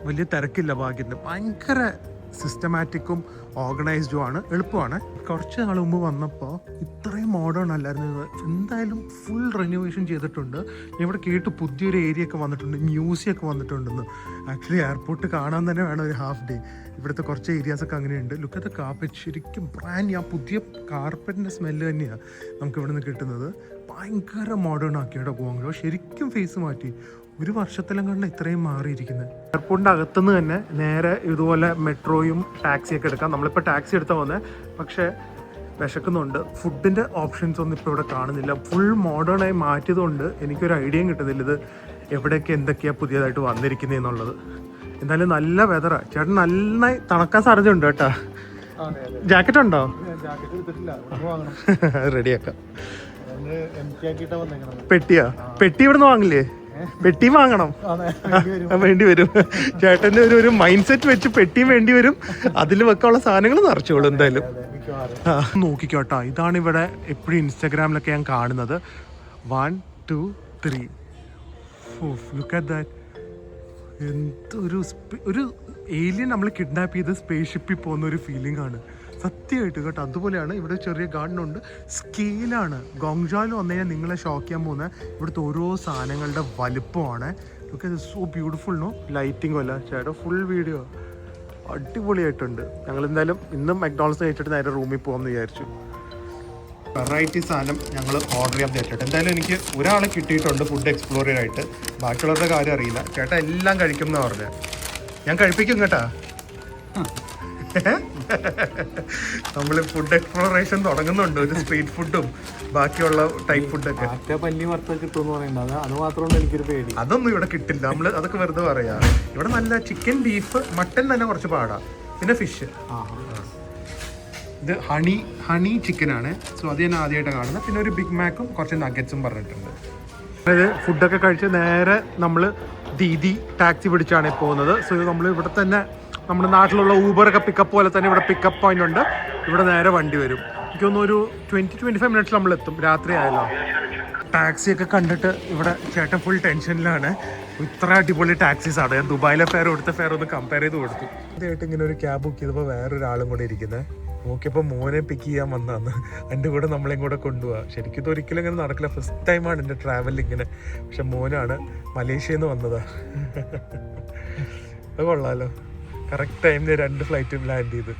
വലിയ തിരക്കില്ല ഭാഗ്യത്തിന്. ഭയങ്കര സിസ്റ്റമാറ്റിക്കും ഓർഗനൈസ്ഡും ആണ്, എളുപ്പമാണ്. കുറച്ച് നാൾ മുമ്പ് വന്നപ്പോൾ ഇത്രയും മോഡേൺ അല്ലായിരുന്നു. എന്തായാലും ഫുൾ റിനോവേഷൻ ചെയ്തിട്ടുണ്ട്. ഇവിടെ കേട്ട് പുതിയൊരു ഏരിയ ഒക്കെ വന്നിട്ടുണ്ട്, മ്യൂസിയം ഒക്കെ വന്നിട്ടുണ്ടെന്ന്. ആക്ച്വലി എയർപോർട്ട് കാണാൻ തന്നെ വേണം ഒരു ഹാഫ് ഡേ. ഇവിടുത്തെ കുറച്ച് ഏരിയാസൊക്കെ അങ്ങനെയുണ്ട്. ലുക്കത്തെ കാർപ്പറ്റ് ശരിക്കും ബ്രാൻഡ്, ആ പുതിയ കാർപ്പറ്റിൻ്റെ സ്മെല്ല് തന്നെയാണ് നമുക്ക് ഇവിടെ നിന്ന് കിട്ടുന്നത്. ഭയങ്കര മോഡേൺ ആക്കി കേട്ടോ ഗോങ്ഷോ. ശരിക്കും ഫേസ് മാറ്റി. ഒരു വർഷത്തിലും കണ്ട ഇത്രയും മാറിയിരിക്കുന്നത്. എയർപോർട്ടിൻ്റെ അകത്തുനിന്ന് തന്നെ നേരെ ഇതുപോലെ മെട്രോയും ടാക്സിയൊക്കെ എടുക്കാം. നമ്മളിപ്പോൾ ടാക്സി എടുത്താൽ വന്നത്, പക്ഷേ വിശക്കുന്നുണ്ട്. ഫുഡിൻ്റെ ഓപ്ഷൻസ് ഒന്നും ഇപ്പോൾ ഇവിടെ കാണുന്നില്ല. ഫുൾ മോഡേണായി മാറ്റിയതുകൊണ്ട് എനിക്കൊരു ഐഡിയയും കിട്ടുന്നില്ല ഇത് എവിടെയൊക്കെ എന്തൊക്കെയാണ് പുതിയതായിട്ട് വന്നിരിക്കുന്നതെന്നുള്ളത്. എന്തായാലും നല്ല വെതറാണ്. ചേട്ടൻ നന്നായി തണുക്കാൻ സാധ്യതയുണ്ട് കേട്ടോ. ജാക്കറ്റ് ഉണ്ടോ? റെഡിയാക്കാം. പെട്ടിയാ? പെട്ടി ഇവിടുന്ന് വാങ്ങില്ലേ? പെട്ടിയും വാങ്ങണം, വേണ്ടി വരും. ചേട്ടൻ്റെ ഒരു മൈൻഡ് സെറ്റ് വെച്ച് പെട്ടിയും വേണ്ടി വരും. അതിൽ വെക്കാനുള്ള സാധനങ്ങൾ നിറച്ചോളൂ എന്തായാലും. നോക്കിക്കോട്ടോ, ഇതാണ് ഇവിടെ എപ്പോഴും ഇൻസ്റ്റാഗ്രാമിലൊക്കെ ഞാൻ കാണുന്നത്. 1 2 3. Look at that. എന്തൊരു ഒരു ഏലിയൻ നമ്മൾ കിഡ്നാപ്പ് ചെയ്ത് സ്പേസ് ഷിപ്പിൽ പോകുന്ന ഒരു ഫീലിംഗ് ആണ് സത്യമായിട്ട് കേട്ടോ. അതുപോലെയാണ് ഇവിടെ ചെറിയ ഗാർഡൻ ഉണ്ട്, സ്കെയിലാണ്. ഗോങ്ജാൽ വന്നു കഴിഞ്ഞാൽ നിങ്ങളെ ഷോക്ക് ചെയ്യാൻ പോകുന്ന ഇവിടുത്തെ ഓരോ സാധനങ്ങളുടെ വലുപ്പമാണ്. ഓക്കെ, സോ ബ്യൂട്ടിഫുൾ നോ, ലൈറ്റിംഗും അല്ല ചേട്ടാ, ഫുൾ വീഡിയോ അടിപൊളിയായിട്ടുണ്ട്. ഞങ്ങൾ എന്തായാലും ഇന്നും മക്ഡോണൾഡ്സ് കഴിച്ചിട്ട് നേരെ റൂമിൽ പോകാമെന്ന് വിചാരിച്ചു. വെറൈറ്റി സാധനം ഞങ്ങൾ ഓർഡർ ചെയ്യാൻ പറ്റിയിട്ട് എന്തായാലും എനിക്ക് ഒരാളെ കിട്ടിയിട്ടുണ്ട് ഫുഡ് എക്സ്പ്ലോർ ചെയ്യാനായിട്ട്. ബാക്കിയുള്ളവരുടെ കാര്യം അറിയില്ല. ചേട്ടാ എല്ലാം കഴിക്കും എന്ന് പറഞ്ഞാൽ ഞാൻ കഴിപ്പിക്കും കേട്ടാ. നമ്മൾ ഫുഡ് എക്സ്പ്ലോറേഷൻ തുടങ്ങുന്നുണ്ട്, ഒരു സ്ട്രീറ്റ് ഫുഡും ബാക്കിയുള്ള ടൈപ്പ് ഫുഡൊക്കെ. പല്ലി വറുത്ത കിട്ടുമെന്ന് പറയുന്നത് അത് മാത്രമല്ല എനിക്കൊരു പേടി. അതൊന്നും ഇവിടെ കിട്ടില്ല, നമ്മൾ അതൊക്കെ വെറുതെ പറയാ. ഇവിടെ നല്ല ചിക്കൻ, ബീഫ്, മട്ടൻ തന്നെ കുറച്ച് പാടാ, പിന്നെ ഫിഷ്. ഇത് ഹണി ചിക്കൻ ആണ്. സോ അത് ഞാൻ ആദ്യമായിട്ട് കാണുന്നത്. പിന്നെ ഒരു ബിഗ് മാക്കും കുറച്ച് നഗറ്റ്സും പറഞ്ഞിട്ടുണ്ട്. അതായത് ഫുഡൊക്കെ കഴിച്ച് നേരെ നമ്മൾ ദീദി ടാക്സി പിടിച്ചാണ് പോകുന്നത്. സോ ഇത് നമ്മൾ ഇവിടെ തന്നെ നമ്മുടെ നാട്ടിലുള്ള ഊബറൊക്കെ പിക്കപ്പ് പോലെ തന്നെ ഇവിടെ പിക്കപ്പ് പോയിന്റ് ഉണ്ട്. ഇവിടെ നേരെ വണ്ടി വരും. എനിക്കൊന്നും ഒരു 20-25 മിനിറ്റ്സ് നമ്മളെത്തും. രാത്രി ആയല്ലോ. ടാക്സിയൊക്കെ കണ്ടിട്ട് ഇവിടെ ചേട്ടൻ ഫുൾ ടെൻഷനിലാണ്. ഇത്ര അടിപൊളി ടാക്സീസ് ആണ്. ഞാൻ ദുബായിലെ ഫെയർ കൊടുത്ത ഫെയർ ഒന്ന് കമ്പയർ ചെയ്ത് കൊടുത്തു. ആദ്യമായിട്ട് ഇങ്ങനെ ഒരു ക്യാബ് ബുക്ക് ചെയ്തപ്പോൾ വേറൊരാളും കൂടെ ഇരിക്കുന്നത് നോക്കിയപ്പോൾ മോനെ പിക്ക് ചെയ്യാൻ വന്നതാണ്. എൻ്റെ കൂടെ നമ്മളെയും കൂടെ കൊണ്ടുപോകാം. ശരിക്കും ഇത് ഒരിക്കലും ഇങ്ങനെ നടക്കില്ല. ഫസ്റ്റ് ടൈമാണ് എൻ്റെ ട്രാവലിൽ ഇങ്ങനെ. പക്ഷെ മോനാണ് മലേഷ്യയിൽ നിന്ന് വന്നതാ. അത് കൊള്ളാമല്ലോ, കറക്റ്റ് ടൈമിന് 2 ഫ്ലൈറ്റും ലാൻഡ് ചെയ്ത്.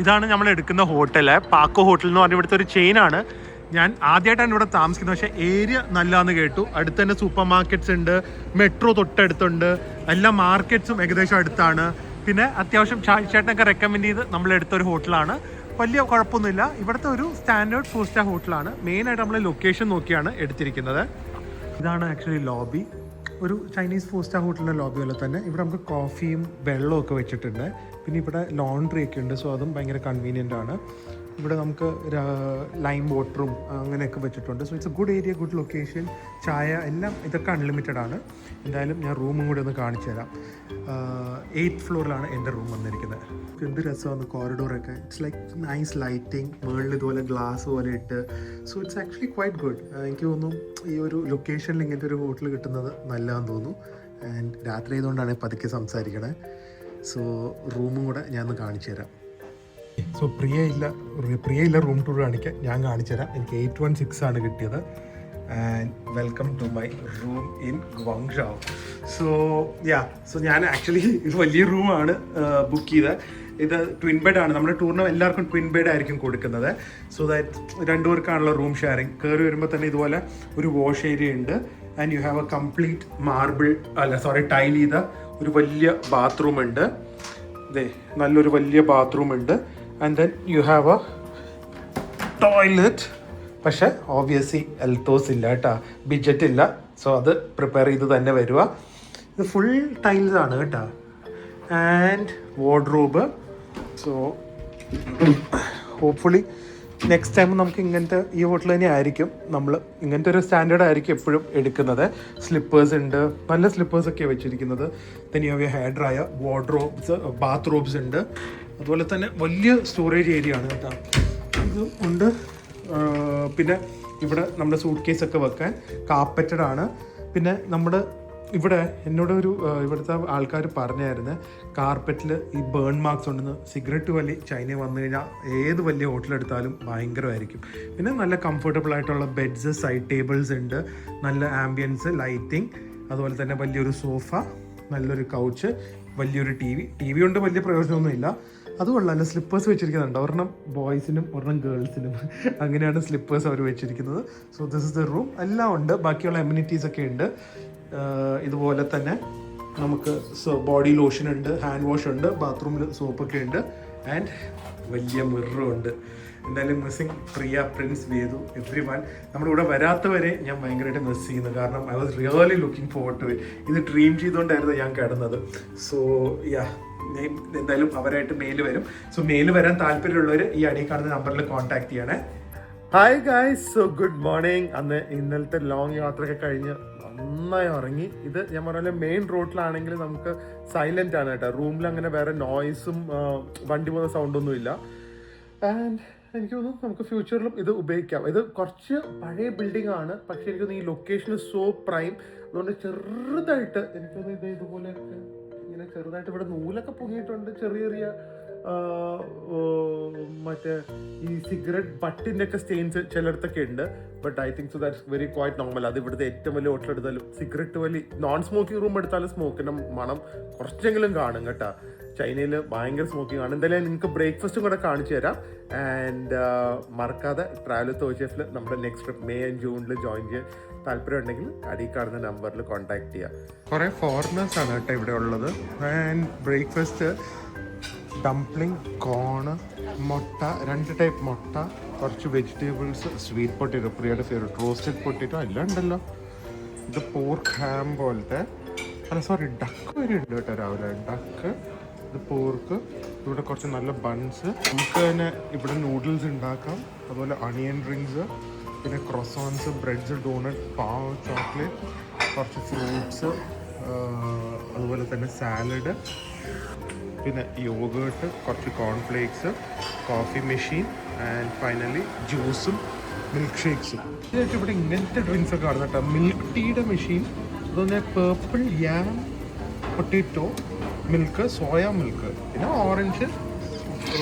ഇതാണ് നമ്മൾ എടുക്കുന്ന ഹോട്ടല്, പാക്കോ ഹോട്ടൽ എന്ന് പറഞ്ഞ ഇവിടുത്തെ ഒരു ചെയിനാണ്. ഞാൻ ആദ്യമായിട്ടാണ് ഇവിടെ താമസിക്കുന്നത്. പക്ഷേ ഏരിയ നല്ലതാണെന്ന് കേട്ടു. അടുത്ത് തന്നെ സൂപ്പർ മാർക്കറ്റ്സ് ഉണ്ട്, മെട്രോ തൊട്ടടുത്തുണ്ട്, എല്ലാ മാർക്കറ്റ്സും ഏകദേശം അടുത്താണ്. പിന്നെ അത്യാവശ്യം ചേട്ടനൊക്കെ റെക്കമെൻഡ് ചെയ്ത് നമ്മളെടുത്തൊരു ഹോട്ടലാണ്. വലിയ കുഴപ്പമൊന്നുമില്ല. ഇവിടുത്തെ ഒരു സ്റ്റാൻഡേർഡ് 4 സ്റ്റാർ ഹോട്ടലാണ്. മെയിനായിട്ട് നമ്മൾ ലൊക്കേഷൻ നോക്കിയാണ് എടുത്തിരിക്കുന്നത്. ഇതാണ് ആക്ച്വലി ലോബി, ഒരു ചൈനീസ് 4 സ്റ്റാർ ഹോട്ടലിൻ്റെ ലോബി പോലെ തന്നെ. ഇവിടെ നമുക്ക് കോഫിയും വെള്ളവും ഒക്കെ വെച്ചിട്ടുണ്ട്. പിന്നെ ഇവിടെ ലോണ്ട്രി ഒക്കെ ഉണ്ട്. സോ അതും ഭയങ്കര കൺവീനിയൻ്റ് ആണ്. ഇവിടെ നമുക്ക് ലൈം വാട്ടറും അങ്ങനെയൊക്കെ വെച്ചിട്ടുണ്ട്. So it's A good area, good location. ചായ എല്ലാം ഇതൊക്കെ അൺലിമിറ്റഡ് ആണ്. എന്തായാലും ഞാൻ റൂമും കൂടി ഒന്ന് കാണിച്ചു തരാം. 8th ഫ്ലോറിലാണ് എൻ്റെ റൂം വന്നിരിക്കുന്നത്. എന്ത് രസമാണ് കോറിഡോറൊക്കെ. ഇറ്റ്സ് ലൈക്ക് നൈസ് ലൈറ്റിംഗ്, മുകളിൽ ഇതുപോലെ ഗ്ലാസ് പോലെ ഇട്ട്. So it's actually quite good. എനിക്ക് തോന്നുന്നു ഈ ഒരു ലൊക്കേഷനിൽ ഇങ്ങനത്തെ ഒരു ഹോട്ടൽ കിട്ടുന്നത് നല്ലതാണെന്ന് തോന്നുന്നു. ആൻഡ് രാത്രി ആയതുകൊണ്ടാണ് പതുക്കെ സംസാരിക്കണേ. സോ റൂമും കൂടെ ഞാൻ ഒന്ന് കാണിച്ചു തരാം. സോ പ്രിയയില്ല റൂം ടൂർ കാണിക്കാൻ, ഞാൻ കാണിച്ചു തരാം. എനിക്ക് 816 ആണ് കിട്ടിയത്. And welcome to my room in Guangzhou. So ഞാൻ ആക്ച്വലി ഇത് വലിയ റൂമാണ് ബുക്ക് ചെയ്തത്. ഇത് ട്വിൻ ബെഡ് ആണ്. നമ്മുടെ ടൂറിന് എല്ലാവർക്കും ട്വിൻ ബെഡ് ആയിരിക്കും കൊടുക്കുന്നത്. സോ ദാറ്റ് 2 പേർക്കാണുള്ള റൂം ഷെയറിങ്. കയറി വരുമ്പോൾ തന്നെ ഇതുപോലെ ഒരു വാഷ് ഏരിയ ഉണ്ട്. And you have a complete tile ചെയ്ത ഒരു വലിയ ബാത്റൂം ഉണ്ട്. നല്ലൊരു വലിയ ബാത്റൂം ഉണ്ട്. And then you have a toilet. പക്ഷെ ഓബ്വിയസ്ലി എൽത്തോസ് ഇല്ല കേട്ടോ, ബിജറ്റ് ഇല്ല. സോ അത് പ്രിപ്പയർ ചെയ്ത് തന്നെ വരിക. ഇത് ഫുൾ ടൈൽസ് ആണ് കേട്ടോ. And wardrobe. So hopefully next time നമുക്ക് ഇങ്ങനത്തെ ഈ ഹോട്ടൽ തന്നെ ആയിരിക്കും, നമ്മൾ ഇങ്ങനത്തെ ഒരു സ്റ്റാൻഡേർഡ് ആയിരിക്കും എപ്പോഴും എടുക്കുന്നത്. സ്ലിപ്പേഴ്സ് ഉണ്ട്, നല്ല സ്ലിപ്പേഴ്സൊക്കെയാണ് വെച്ചിരിക്കുന്നത്. then you have hair dryer, wardrobes, bathrobes ഉണ്ട്. അതുപോലെ തന്നെ വലിയ സ്റ്റോറേജ് ഏരിയ ആണ് കേട്ടോ. ഇത് ഉണ്ട്. പിന്നെ ഇവിടെ നമ്മുടെ സൂട്ട് കേസൊക്കെ വെക്കാൻ കാർപ്പറ്റഡ് ആണ്. പിന്നെ നമ്മുടെ ഇവിടെ എന്നോടൊരു ഇവിടുത്തെ ആൾക്കാർ പറഞ്ഞായിരുന്നു കാർപ്പറ്റിൽ ഈ ബേൺ മാർക്സ് ഉണ്ടെന്ന്. സിഗരറ്റ് വലി ചൈനയിൽ വന്നു കഴിഞ്ഞാൽ ഏത് വലിയ ഹോട്ടലെടുത്താലും ഭയങ്കരമായിരിക്കും. പിന്നെ നല്ല കംഫർട്ടബിൾ ആയിട്ടുള്ള ബെഡ്സ്, സൈഡ് ടേബിൾസ് ഉണ്ട്, നല്ല ആംബിയൻസ്, ലൈറ്റിംഗ്, അതുപോലെ തന്നെ വലിയൊരു സോഫ, നല്ലൊരു കൗച്ച്, വലിയൊരു ടി വി കൊണ്ട് വലിയ പ്രയോജനമൊന്നുമില്ല. അതുകൊള്ളാല്ല. സ്ലിപ്പേഴ്സ് വെച്ചിരിക്കുന്നുണ്ട്, ഒരെണ്ണം ബോയ്സിനും ഒരെണ്ണം ഗേൾസിനും, അങ്ങനെയാണ് സ്ലിപ്പേഴ്സ് അവർ വെച്ചിരിക്കുന്നത്. So this is the room. എല്ലാം ഉണ്ട്, ബാക്കിയുള്ള എമ്യൂണിറ്റീസ് ഒക്കെ ഉണ്ട്. ഇതുപോലെ തന്നെ നമുക്ക് ബോഡി ലോഷൻ ഉണ്ട്, ഹാൻഡ് വാഷ് ഉണ്ട്, ബാത്റൂമിൽ സോപ്പൊക്കെ ഉണ്ട്. ആൻഡ് വലിയ മിററും ഉണ്ട്. എന്തായാലും missing Priya, Prince, Vedu, everyone. നമ്മുടെ ഇവിടെ വരാത്തവരെ ഞാൻ ഭയങ്കരമായിട്ട് മിസ് ചെയ്യുന്നു. കാരണം I was really looking forward to it. ഇത് ഡ്രീം ചെയ്തുകൊണ്ടായിരുന്നു ഞാൻ കിടന്നത്. സോ എന്തായാലും അവരായിട്ട് മെയിൽ വരും. സോ മെയിൽ വരാൻ താല്പര്യമുള്ളവർ ഈ അടിയിൽ കാണുന്ന നമ്പറിൽ കോൺടാക്ട് ചെയ്യണേ. Hi guys, so good morning. ഇന്നലത്തെ ലോങ് യാത്രയൊക്കെ കഴിഞ്ഞ് നന്നായി ഉറങ്ങി. ഇത് ഞാൻ പറഞ്ഞ മെയിൻ റോഡിലാണെങ്കിൽ നമുക്ക് സൈലന്റ് ആണ് കേട്ടോ. റൂമിൽ അങ്ങനെ വേറെ നോയ്സും വണ്ടി പോകുന്ന സൗണ്ടൊന്നും ഇല്ല. ആൻഡ് എനിക്ക് തോന്നുന്നു നമുക്ക് ഫ്യൂച്ചറിലും ഇത് ഉപയോഗിക്കാം. ഇത് കുറച്ച് പഴയ ബിൽഡിംഗ് ആണ്, പക്ഷെ എനിക്ക് തോന്നുന്നു ഈ ലൊക്കേഷൻ സോ പ്രൈം. അതുകൊണ്ട് ചെറുതായിട്ട് എനിക്ക് തോന്നുന്നു ഇത് ഇതുപോലെയൊക്കെ ഇങ്ങനെ ചെറുതായിട്ട് ഇവിടെ നൂലൊക്കെ പൊങ്ങിയിട്ടുണ്ട്, ചെറിയ ചെറിയ മറ്റേ ഈ സിഗരറ്റ് ബട്ടിൻ്റെ ഒക്കെ സ്റ്റെയിൻസ് ചിലയിടത്തൊക്കെ ഉണ്ട്. But I think so that's very quite normal. അത് ഇവിടുത്തെ ഏറ്റവും വലിയ ഹോട്ടൽ എടുത്താലും സിഗരറ്റ് വലി നോൺ സ്മോക്കിംഗ് റൂം എടുത്താലും സ്മോക്കിൻ്റെ മണം കുറച്ചെങ്കിലും കാണും കേട്ടോ. ചൈനയിൽ ഭയങ്കര സ്മോക്കിംഗ് ആണ്. എന്തായാലും നിങ്ങൾക്ക് ബ്രേക്ക്ഫാസ്റ്റും കൂടെ കാണിച്ചു തരാം. ആൻഡ് മറക്കാതെ ട്രാവൽ വിത്ത് OHF നമ്മുടെ next trip May and June join ചെയ്യാൻ താല്പര്യം ഉണ്ടെങ്കിൽ അടിയിൽ കാണുന്ന നമ്പറിൽ കോൺടാക്ട് ചെയ്യാം. കുറേ ഫോറിനേഴ്സ് ആണ് കേട്ടോ ഇവിടെ ഉള്ളത്. ആൻഡ് ബ്രേക്ക്ഫാസ്റ്റ് ഡംപ്ലിംഗ്, കോണ്, മുട്ട, 2 ടൈപ്പ് മുട്ട, കുറച്ച് വെജിറ്റബിൾസ്, സ്വീറ്റ് പൊട്ടേറ്റോ, പ്രിയയുടെ ഫേവറേറ്റ് റോസ്റ്റഡ് പൊട്ടേറ്റോ എല്ലാം ഉണ്ടല്ലോ. ഇത് പോർക്ക് ഹാം പോലത്തെ, അല്ല സോറി ഡക്ക് വരെ ഉണ്ട് കേട്ടോ രാവിലെ. ഡക്ക്, ഇത് പോർക്ക്, ഇവിടെ കുറച്ച് നല്ല ബൺസ്. നമുക്ക് തന്നെ ഇവിടെ നൂഡിൽസ് ഉണ്ടാക്കാം. അതുപോലെ അണിയൻ റിങ്സ്, പിന്നെ ക്രോസോൺസ്, ബ്രെഡ്സ്, ഡോണറ്റ്, പാവ്, ചോക്ലേറ്റ്, കുറച്ച് ഫ്രൂട്ട്സ്, അതുപോലെ തന്നെ സാലഡ്, പിന്നെ യോഗേർട്ട്, കുറച്ച് cornflakes, coffee machine and finally ജ്യൂസും മിൽക്ക് ഷേക്സും. ഇതായിട്ട് ഇവിടെ ഇങ്ങനത്തെ ഡ്രിങ്ക്സ് ഒക്കെ കാണുന്ന കേട്ടോ. മിൽക്ക് ടീയുടെ മെഷീൻ, അതുപോലെ പേർപ്പിൾ യാം പൊട്ടേറ്റോ മിൽക്ക്, സോയ മിൽക്ക്, പിന്നെ orange,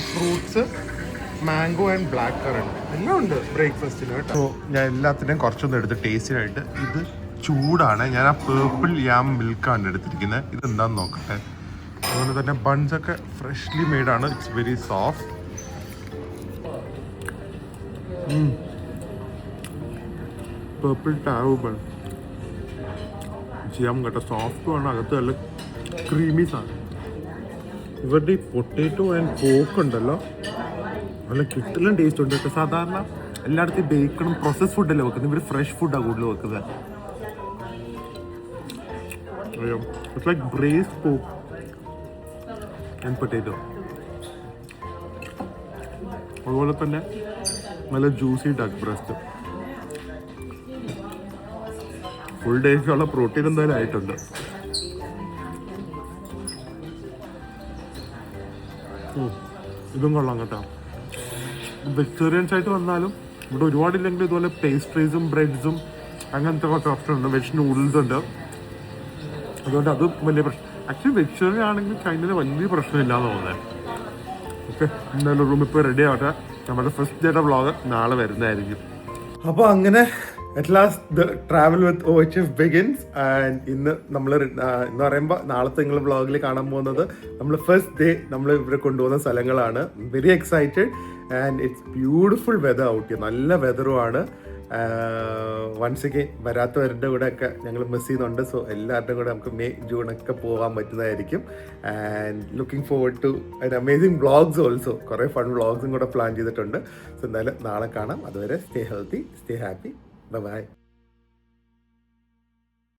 fruits, mango and black current എല്ലാം ഉണ്ട് ബ്രേക്ക്ഫാസ്റ്റിന് കേട്ടോ. സോ ഞാൻ എല്ലാത്തിൻ്റെയും കുറച്ചൊന്നും എടുത്ത് ടേസ്റ്റിനായിട്ട്. ഇത് ചൂടാണ്. ഞാൻ ആ പേർപ്പിൾ യാം മിൽക്കാണ് എടുത്തിരിക്കുന്നത്. ഇത് എന്താണെന്ന് നോക്കട്ടെ. അതുപോലെ തന്നെ ബൺസൊക്കെ ഫ്രഷ്ലി മെയ്ഡാണ്. It's very soft. പേർപ്പിൾ ടാവോ ബൺ ചെയ്യാം കേട്ടോ. സോഫ്റ്റും ആണ്, അകത്ത് നല്ല ക്രീമി സാധനം. ഇവരുടെ ഈ പൊട്ടേറ്റോ ആൻഡ് പോക്ക് ഉണ്ടല്ലോ, നല്ല കിട്ടലും ടേസ്റ്റ് ഉണ്ട് കേട്ടോ. സാധാരണ എല്ലായിടത്തും ബേക്കണും പ്രോസസ് ഫുഡല്ലേ വെക്കുന്നത്, ഇവർ ഫ്രഷ് ഫുഡാണ് കൂടുതൽ വെക്കുന്നത്. It's like braised pork and potato. അതുപോലെ തന്നെ നല്ല ജ്യൂസി ഡക്ക് ബ്രസ്റ്റ്. ഫുൾ ഡേയ്ക്കുള്ള പ്രോട്ടീൻ എന്തായാലും ആയിട്ടുണ്ട്. ഇതും കൊള്ളാം കേട്ടോ. വെജിറ്റേറിയൻസ് ആയിട്ട് വന്നാലും ഇവിടെ ഒരുപാടില്ലെങ്കിൽ ഇതുപോലെ പേസ്ട്രീസും ബ്രെഡ്സും അങ്ങനത്തെ കുറച്ച് ഓപ്ഷൻ ഉണ്ട്. വെജ് നൂഡിൽസ് ഉണ്ട്. അതുകൊണ്ട് അതും വലിയ പ്രശ്നം. ആക്ച്വലി വെജിറ്റേറിയൻ ആണെങ്കിൽ ചൈനയിൽ വലിയ പ്രശ്നമില്ലാന്ന് തോന്നുന്നത്. ഓക്കെ, എന്തായാലും റൂം ഇപ്പോൾ റെഡി ആവട്ടെ. നമ്മുടെ ഫസ്റ്റ് ഡേയുടെ വ്ളോഗ് നാളെ വരുന്നതായിരിക്കും. അപ്പോൾ അങ്ങനെ at last the travel with OHF begins. And ഇന്ന് നമ്മൾ എന്ന് പറയുമ്പോൾ നാളത്തെ നിങ്ങൾ വ്ളോഗിൽ കാണാൻ പോകുന്നത് നമ്മൾ ഫസ്റ്റ് ഡേ നമ്മൾ ഇവരെ കൊണ്ടുപോകുന്ന സ്ഥലങ്ങളാണ്. Very excited and it's beautiful weather out. നല്ല വെതറുമാണ്. വൺസ് അഗെയിൻ വരാത്തവരുടെ കൂടെ ഒക്കെ ഞങ്ങൾ മിസ് ചെയ്യുന്നുണ്ട്. സോ എല്ലാവരുടെയും കൂടെ നമുക്ക് May, June ഒക്കെ പോകാൻ പറ്റുന്നതായിരിക്കും. And looking forward to an amazing vlogs also. കുറേ ഫൺ വ്ളോഗ്സും കൂടെ പ്ലാൻ ചെയ്തിട്ടുണ്ട്. സോ എന്തായാലും നാളെ കാണാം. അതുവരെ stay healthy, stay happy. Bye-bye.